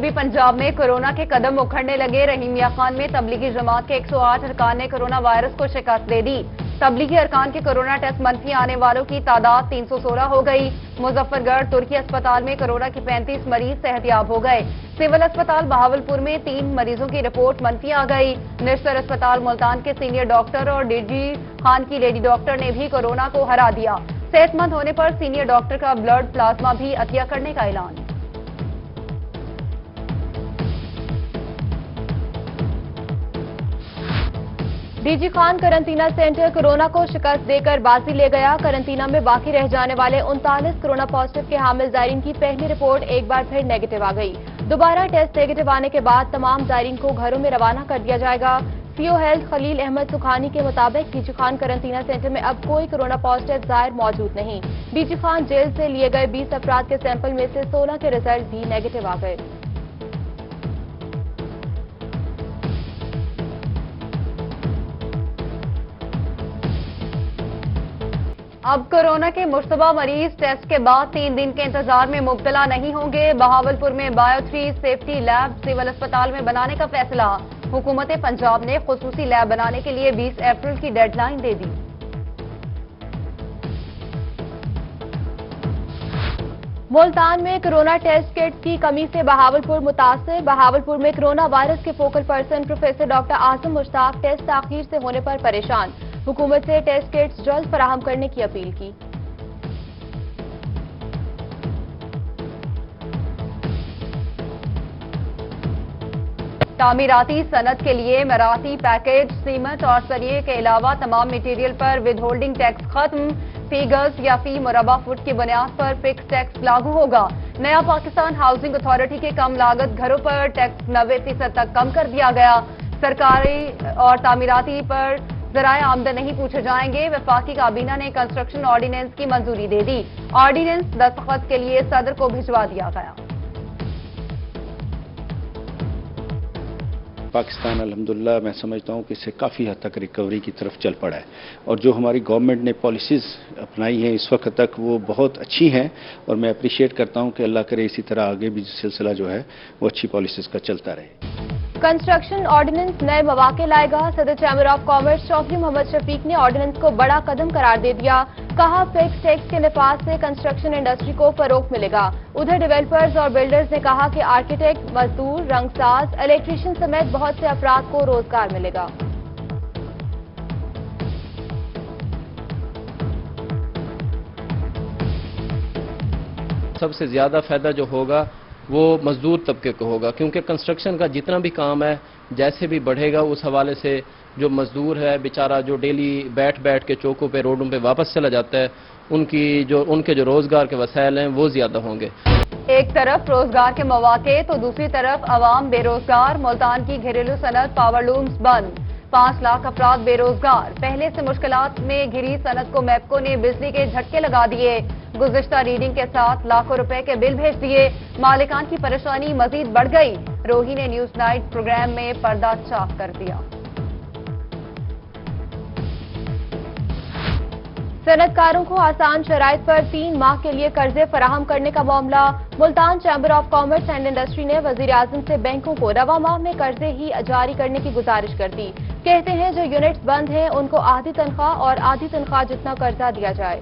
जनूबी पंजाब में कोरोना के कदम उखड़ने लगे। रहीमिया खान में तबलीगी जमात के 108 अरकान ने कोरोना वायरस को शिकस्त दे दी। तबलीगी अरकान के कोरोना टेस्ट मंफी आने वालों की तादाद 316 हो गई। मुजफ्फरगढ़ तुर्की अस्पताल में कोरोना के 35 मरीज सेहतयाब हो गए। सिविल अस्पताल बहावलपुर में 3 मरीजों की रिपोर्ट मंफी आ गई। निश्तर अस्पताल मुल्तान के सीनियर डॉक्टर और डीजी खान की लेडी डॉक्टर ने भी कोरोना को हरा दिया। सेहतमंद होने पर सीनियर डॉक्टर का ब्लड प्लाज्मा भी अतिया करने का ऐलान। DG Khan quarantine centre corona को शिकस्त देकर बाजी ले गया। करंटीना में बाकी रह जाने वाले 39 कोरोना पॉजिटिव के हामिल जायरीन की पहली रिपोर्ट एक बार फिर नेगेटिव आ गई। दोबारा टेस्ट नेगेटिव आने के बाद तमाम जायरीन को घरों में रवाना कर दिया जाएगा। सीओ हेल्थ खलील अहमद सुखानी के मुताबिक डीजी खान करंटीना सेंटर में अब कोई कोरोना पॉजिटिव जायर मौजूद नहीं। डीजी खान जेल से लिए गए 20 अफराद के सैंपल में से 16 के रिजल्ट भी नेगेटिव आ गए। अब कोरोना के मुश्तबा मरीज टेस्ट के बाद 3 दिन के इंतजार में मुब्तला नहीं होंगे। बहावलपुर में बायो 3 सेफ्टी लैब सिविल अस्पताल में बनाने का फैसला। हुकूमत पंजाब ने खुसूसी लैब बनाने के लिए 20 अप्रैल की डेडलाइन दे दी। मुल्तान में कोरोना टेस्ट किट की कमी से बहावलपुर मुतासिर। बहावलपुर में कोरोना वायरस के फोकल पर्सन प्रोफेसर डॉक्टर आजम मुश्ताक टेस्ट ताखीर से होने पर परेशान। हुकूमत से टेस्ट किट्स जल्द फराहम करने की अपील की। तामीराती सनत के लिए मराठी पैकेज सीमेंट और सरिये के अलावा तमाम मटेरियल पर विद होल्डिंग टैक्स खत्म। फी गज या फी मुरबा फुट की बुनियाद पर फिक्स टैक्स लागू होगा। नया पाकिस्तान हाउसिंग अथॉरिटी के कम लागत घरों पर टैक्स 90% तक कम कर दिया गया। सरकारी और तामीराती पर ज़राए आमदन नहीं पूछे जाएंगे। वफाकी काबीना ने कंस्ट्रक्शन ऑर्डिनेंस की मंजूरी दे दी। ऑर्डिनेंस दस्तखत के लिए सदर को भिजवा दिया गया। पाकिस्तान अल्हम्दुलिल्लाह मैं समझता हूँ कि इससे काफ़ी हद तक रिकवरी की तरफ चल पड़ा है और जो हमारी गवर्नमेंट ने पॉलिसीज़ अपनाई हैं इस वक्त तक वो बहुत अच्छी हैं और मैं अप्रिशिएट करता हूँ कि अल्लाह करे इसी तरह आगे भी सिलसिला जो है वो अच्छी पॉलिसीज़ का चलता रहे। कंस्ट्रक्शन ऑर्डिनेंस नए मौके लाएगा। सदर chamber of commerce Chaudhry Mohammad Shafiq ने ऑर्डिनेंस को बड़ा कदम करार दे दिया। कहा फिक्स टैक्स के निफाज से कंस्ट्रक्शन इंडस्ट्री को फरोग मिलेगा। उधर डेवलपर्स और बिल्डर्स ने कहा कि आर्किटेक्ट, मजदूर, रंगसाज, इलेक्ट्रीशियन समेत बहुत से अफराद को रोजगार मिलेगा। सबसे ज्यादा फायदा जो होगा वो मजदूर तबके को होगा क्योंकि कंस्ट्रक्शन का जितना भी काम है जैसे भी बढ़ेगा उस हवाले से जो मजदूर है बेचारा जो डेली बैठ बैठ के चौकों पे रोडों पे वापस चला जाता है उनके जो रोजगार के वसाइल हैं वो ज्यादा होंगे। एक तरफ रोजगार के मौके तो दूसरी तरफ अवाम बेरोजगार। मुल्तान की घरेलू सनत पावरलूम्स बंद। 5 लाख अफराद बेरोजगार। पहले से मुश्किलात में घिरी सनत को मैपको ने बिजली के झटके लगा दिए। गुज़िश्ता रीडिंग के साथ लाखों रुपए के बिल भेज दिए। मालिकान की परेशानी मजीद बढ़ गई। रोही ने न्यूज नाइट प्रोग्राम में पर्दा चाक कर दिया। सनतकारों को आसान शराइत पर 3 माह के लिए कर्जे फराहम करने का मामला। Multan chamber of commerce and industry ने वजीर आजम से बैंकों को रवा माह में कर्जे ही जारी करने की गुजारिश कर दी। कहते हैं जो यूनिट्स बंद हैं उनको आधी तनख्वाह और आधी तनख्वाह जितना कर्जा दिया जाए।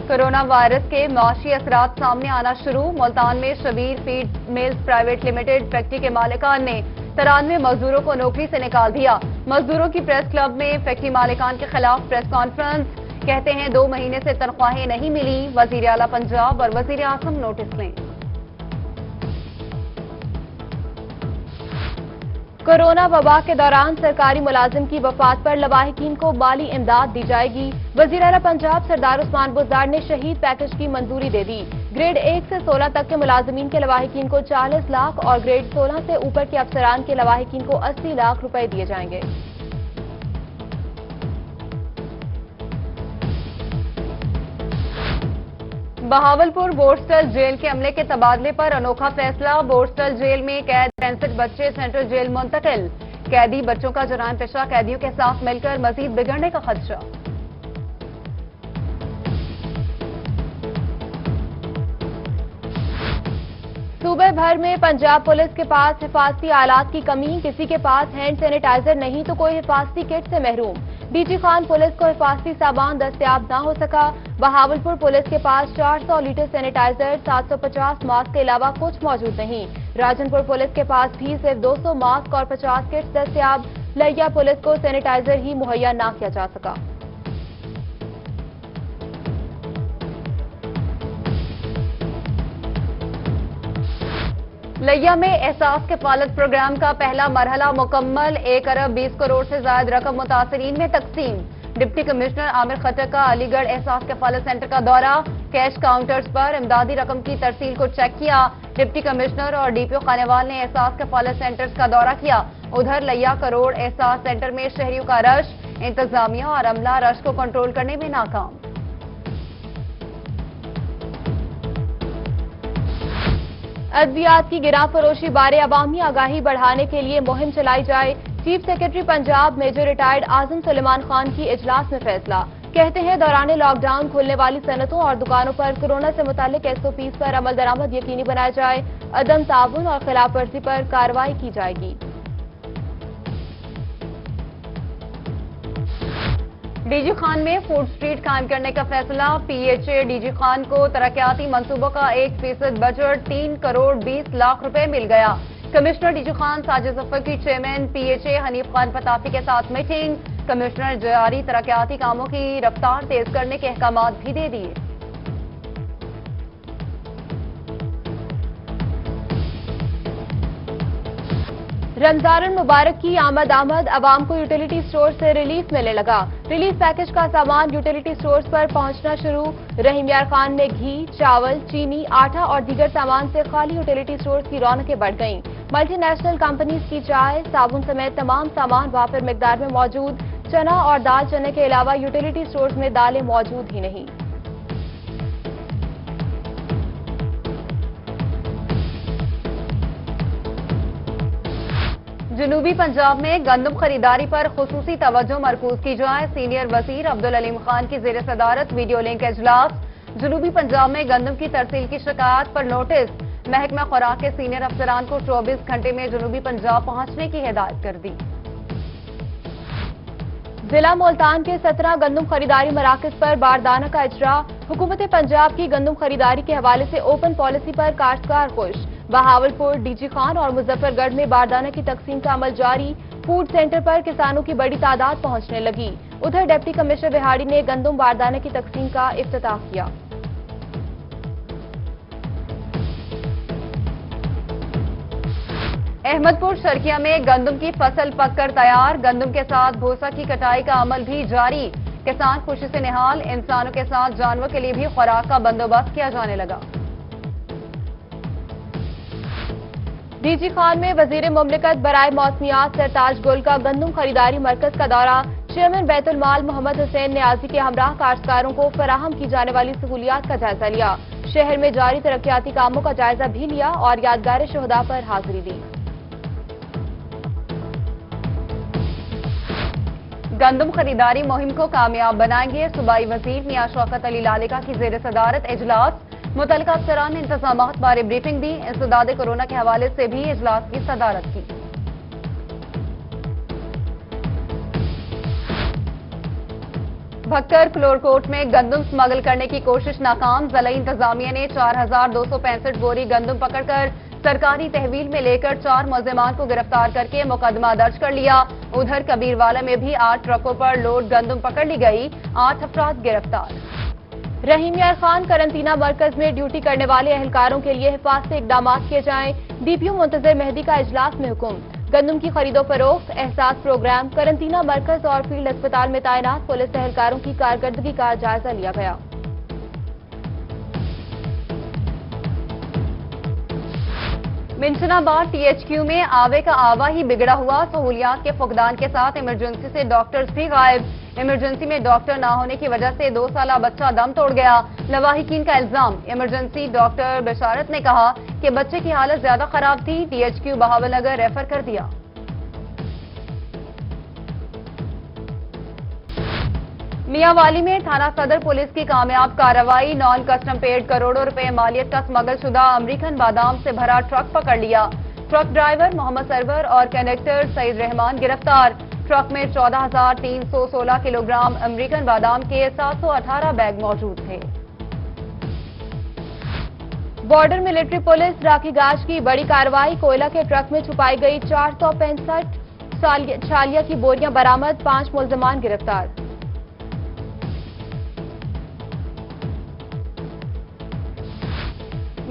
कोरोना वायरस के माशी असरात सामने आना शुरू। मुल्तान में Shabbir feed mills private limited factory के मालिकान ने 93 मजदूरों को नौकरी से निकाल दिया। मजदूरों की प्रेस क्लब में फैक्ट्री मालिकान के खिलाफ प्रेस कॉन्फ्रेंस। कहते हैं 2 महीने से तनख्वाहें नहीं मिली। वजीर आला पंजाब और वजीर आजम नोटिस लें। कोरोना वबा के दौरान सरकारी मुलाजिम की वफात पर लवाहिकीन को माली इमदाद दी जाएगी। वजीर आला पंजाब सरदार उस्मान बुज़दार ने शहीद पैकेज की मंजूरी दे दी। ग्रेड 1 से 16 तक के मुलाजिमीन के लवाहिकीन को 40 लाख और ग्रेड 16 से ऊपर के अफसरान के लवाहिकीन को 80 लाख रुपए दिए जाएंगे। बहावलपुर बोर्स्टल जेल के अमले के तबादले पर अनोखा फैसला। बोर्स्टल जेल में कैद 65 बच्चे सेंट्रल जेल मुंतकिल। कैदी बच्चों का जराइम पेशा कैदियों के साथ मिलकर मजीद बिगड़ने का खदशा। सूबे भर में पंजाब पुलिस के पास हिफाजती आलात की कमी, किसी के पास हैंड सैनिटाइजर नहीं तो कोई हिफाजती किट से महरूम। डीजी खान पुलिस को हिफाजती सामान दस्तयाब न हो सका। बहावलपुर पुलिस के पास 400 लीटर सैनिटाइजर, 750 मास्क के अलावा कुछ मौजूद नहीं। राजनपुर पुलिस के पास भी सिर्फ 200 मास्क और 50 किट्स दस्तयाब। लिया पुलिस को सैनिटाइजर ही मुहैया न किया जा सका। लिया में एहसास कफालत प्रोग्राम का पहला मरहला मुकम्मल। 1 अरब 20 करोड़ से ज्यादा रकम मुतासरीन में तकसीम। डिप्टी कमिश्नर आमिर खट्टर का अलीगढ़ एहसास कफालत सेंटर का दौरा, कैश काउंटर्स पर इमदादी रकम की तरसील को चेक किया। डिप्टी कमिश्नर और डीपीओ खानेवाल ने एहसास कफालत सेंटर्स का दौरा किया। उधर लिया करोड़ एहसास सेंटर में शहरियों का रश, इंतजामिया और अमला रश को कंट्रोल करने में नाकाम। अद्वियात की गिरा फरोशी बारे अवामी आगाही बढ़ाने के लिए मुहिम चलाई जाए। Chief secretary Punjab major retired Azam Suleman Khan की इजलास में फैसला। कहते हैं दौरान लॉकडाउन खुलने वाली सनतों और दुकानों पर कोरोना से मुतालिक SOPs पर अमल दरामद यकीनी बनाया जाए। अदम ताउन और खिलाफ वर्जी पर कार्रवाई की जाएगी। डीजी खान में फूड स्ट्रीट कायम करने का फैसला। PHA डीजी खान को तरक्याती मंसूबों का 1% बजट 3 करोड़ 20 लाख रुपए मिल गया। कमिश्नर डीजी खान साजिद जफर की चेयरमैन PHA हनीफ खान पताफी के साथ मीटिंग। कमिश्नर जारी तरक्याती कामों की रफ्तार तेज करने के अहकामात भी दे दिए। रमजान मुबारक की आमद अवाम को यूटिलिटी स्टोर से रिलीफ मिलने लगा। रिलीफ पैकेज का सामान यूटिलिटी स्टोर्स पर पहुंचना शुरू। रहीम यार खान में घी, चावल, चीनी, आटा और दीगर सामान से खाली यूटिलिटी स्टोर्स की रौनकें बढ़ गईं। मल्टीनेशनल कंपनीज की चाय, साबुन समेत तमाम सामान वाफिर मिकदार में मौजूद। चना और दाल चने के अलावा यूटिलिटी स्टोर्स में दालें मौजूद ही नहीं। जनूबी पंजाब में गंदम खरीदारी पर खुसूसी तवज्जो मरकूज की जाए। सीनियर वजीर अब्दुल अलीम खान की जेर सदारत वीडियो लिंक इजलास। जनूबी पंजाब में गंदम की तरसील की शिकायत पर नोटिस। महकमा खुराक के सीनियर अफसरान को 24 घंटे में जनूबी पंजाब पहुंचने की हिदायत कर दी। जिला मुल्तान के 17 गंदम खरीदारी मराकज पर बारदाना का इजरा। हुकूमत पंजाब की गंदम खरीदारी के हवाले से ओपन पॉलिसी पर काश्तकार खुश। बहावलपुर, डीजी खान और मुजफ्फरगढ़ में बारदाना की तकसीम का अमल जारी। फूड सेंटर पर किसानों की बड़ी तादाद पहुंचने लगी। उधर डिप्टी कमिश्नर बिहाड़ी ने गंदम बारदाने की तकसीम का इफ्तिताह किया। अहमदपुर शर्किया में गंदम की फसल पककर तैयार। गंदम के साथ भूसा की कटाई का अमल भी जारी। किसान खुशी से निहाल। इंसानों के साथ जानवर के लिए भी खुराक का बंदोबस्त किया जाने लगा। डीजी खान में वजीर मुमलिकत बराए मौसमियात सरताज गुल का गंदम खरीदारी मरकज का दौरा। चेयरमैन बैतुल माल मोहम्मद हुसैन न्याजी के हमराह काश्तकारों को फराहम की जाने वाली सहूलियात का जायजा लिया। शहर में जारी तरक्याती कामों का जायजा भी लिया और यादगार शोहदा पर हाजिरी दी। गंदम खरीदारी मुहिम को कामयाब बनाएंगे। सूबाई वजीर मियां शौकत अली लालिका की जेर सदारत इजलास। मुतल्लिका अफसरान ने इंतजामात बारे ब्रीफिंग दी। इंसदाद कोरोना के हवाले से भी इजलास की सदारत की। भक्कर क्लोरकोट में गंदम स्मगल करने की कोशिश नाकाम। ज़िला इंतजामिया ने 4265 बोरी गंदम पकड़कर सरकारी तहवील में लेकर 4 मुलजिमान को गिरफ्तार करके मुकदमा दर्ज कर लिया। उधर कबीरवाला में भी 8 ट्रकों पर लोड गंदम पकड़ ली गई। 8 अफराद गिरफ्तार। रहीम यार खान करंतना मरकज में ड्यूटी करने वाले एहलकारों के लिए हिफाजती इकदाम किए जाएं। डीपीओ मुंतजर मेहदी का इजलास में हुक्म। गंदम की खरीदो फरोख्त, एहसास प्रोग्राम, करंतना मरकज और फील्ड अस्पताल में तैनात पुलिस एहलकारों की कारकर्दगी का जायजा लिया गया। मिंचनाबाद THQ में आवे का आवा ही बिगड़ा हुआ। सहूलियात के फुकदान के साथ इमरजेंसी से डॉक्टर्स भी गायब। इमरजेंसी में डॉक्टर न होने की वजह से 2 साला बच्चा दम तोड़ गया। लवाहिकीन का इल्जाम। इमरजेंसी डॉक्टर बशारत ने कहा कि बच्चे की हालत ज्यादा खराब थी। THQ बहावलनगर रेफर कर दिया। میاں والی میں تھانہ صدر پولیس کی کامیاب کارروائی، نان کسٹم پیڈ کروڑوں روپے مالیت کا اسمگل شدہ امریکن بادام سے بھرا ٹرک پکڑ لیا۔ ٹرک ڈرائیور محمد سرور اور کنڈکٹر سعید رحمان گرفتار۔ ٹرک میں 14,316 کلو گرام امریکن بادام کے 718 بیگ موجود تھے۔ بارڈر ملٹری پولیس راکھی گاج کی بڑی کارروائی، کوئلہ کے ٹرک میں چھپائی گئی 465 چھالیہ کی بوریاں برآمد، 5 ملزمان گرفتار۔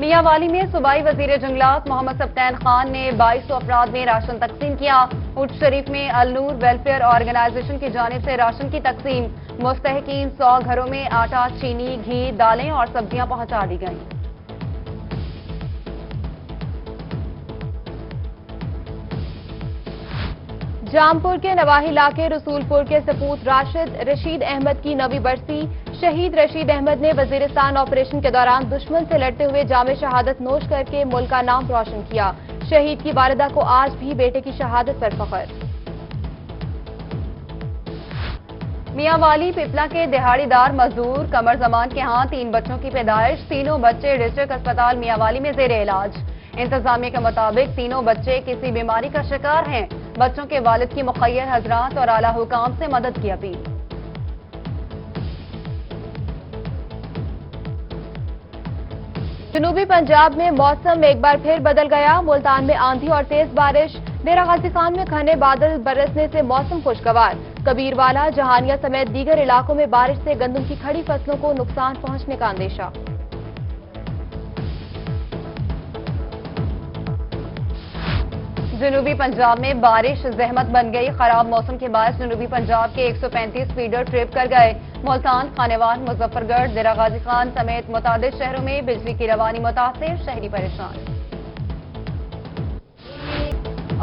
میاں والی میں صوبائی وزیر جنگلات محمد سبطین خان نے 2200 افراد میں راشن تقسیم کیا۔ اونٹ شریف میں النور ویلفیئر آرگنائزیشن کی جانب سے راشن کی تقسیم، مستحقین 100 گھروں میں آٹا، چینی، گھی، دالیں اور سبزیاں پہنچا دی گئیں۔ جامپور کے نواحی علاقے رسول پور کے سپوت رشید احمد کی 9ویں برسی، شہید رشید احمد نے وزیرستان آپریشن کے دوران دشمن سے لڑتے ہوئے جام شہادت نوش کر کے ملک کا نام روشن کیا۔ شہید کی والدہ کو آج بھی بیٹے کی شہادت پر فخر۔ میاں والی پپلا کے دہاڑی دار مزدور قمر زمان کے ہاں 3 بچوں کی پیدائش، تینوں بچے ڈسٹرکٹ اسپتال میاں والی میں زیر علاج۔ انتظامیہ کے مطابق تینوں بچے کسی بیماری کا شکار ہیں۔ بچوں کے والد کی مخیر حضرات اور اعلیٰ حکام سے مدد کی اپیل۔ جنوبی پنجاب میں موسم ایک بار پھر بدل گیا، ملتان میں آندھی اور تیز بارش، ڈیرہ غازی خان میں گھنے بادل برسنے سے موسم خوشگوار، کبیروالا، جہانیہ سمیت دیگر علاقوں میں بارش سے گندم کی کھڑی فصلوں کو نقصان پہنچنے کا اندیشہ۔ جنوبی پنجاب میں بارش زحمت بن گئی، خراب موسم کے باعث جنوبی پنجاب کے 135 فیڈر ٹرپ کر گئے۔ ملتان، خانیوان، مظفر گڑھ، ڈیرہ غازی خان سمیت متعدد شہروں میں بجلی کی روانی متاثر، شہری پریشان۔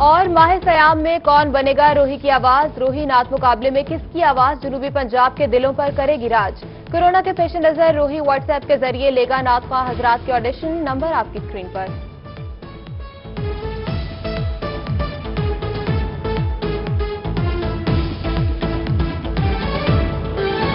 اور ماہ سیام میں کون بنے گا روحی کی آواز، روحی نعت مقابلے میں کس کی آواز جنوبی پنجاب کے دلوں پر کرے گی راج؟ کورونا کے پیش نظر روحی واٹس ایپ کے ذریعے لے گا نعت خواہ حضرات کے آڈیشن، نمبر آپ کی اسکرین پر۔